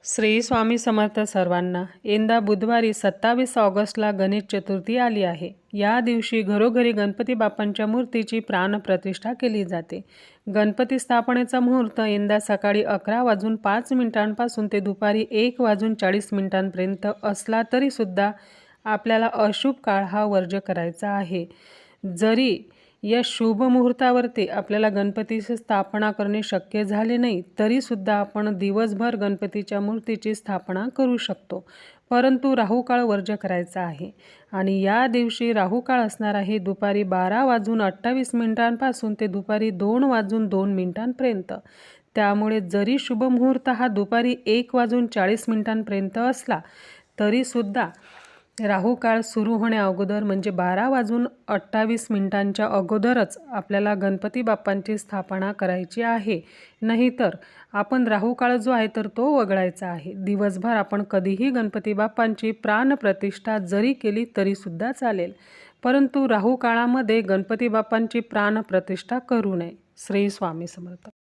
श्री स्वामी समर्थ सर्वांना। यंदा बुधवारी 27 ऑगस्टला गणेश चतुर्थी आली आहे। या दिवशी घरोघरी गणपती बाप्पांच्या मूर्तीची प्राणप्रतिष्ठा केली जाते। गणपती स्थापनेचा मुहूर्त यंदा सकाळी 11:05 ते दुपारी 1:40 असला तरी सुद्धा आपल्याला अशुभ काळ हा वर्ज्य करायचा आहे। जरी या शुभ मुहूर्तावरती आपल्याला गणपतीची स्थापना करणे शक्य झाले नाही तरी सुद्धा आपण दिवसभर गणपतीच्या मूर्तीची स्थापना करू शकतो, परंतु राहुकाळ वर्ज्य करायचा आहे। आणि या दिवशी राहुकाळ असणार आहे दुपारी 12:28 ते दुपारी 2:02 त्यामुळे जरी शुभ मुहूर्त हा दुपारी 1:40 असला तरी सुद्धा राहुकाळ सुरू होण्या अगोदर म्हणजे 12:28 अगोदरच आपल्याला गणपती बाप्पांची स्थापना करायची आहे। नाहीतर आपण राहुकाळ जो आहे तर तो वगळायचा आहे। दिवसभर आपण कधीही गणपती बाप्पांची प्राणप्रतिष्ठा जरी केली तरी सुद्धा चालेल, परंतु राहुकाळामध्ये गणपती बाप्पांची प्राणप्रतिष्ठा करू नये। श्री स्वामी समर्थ।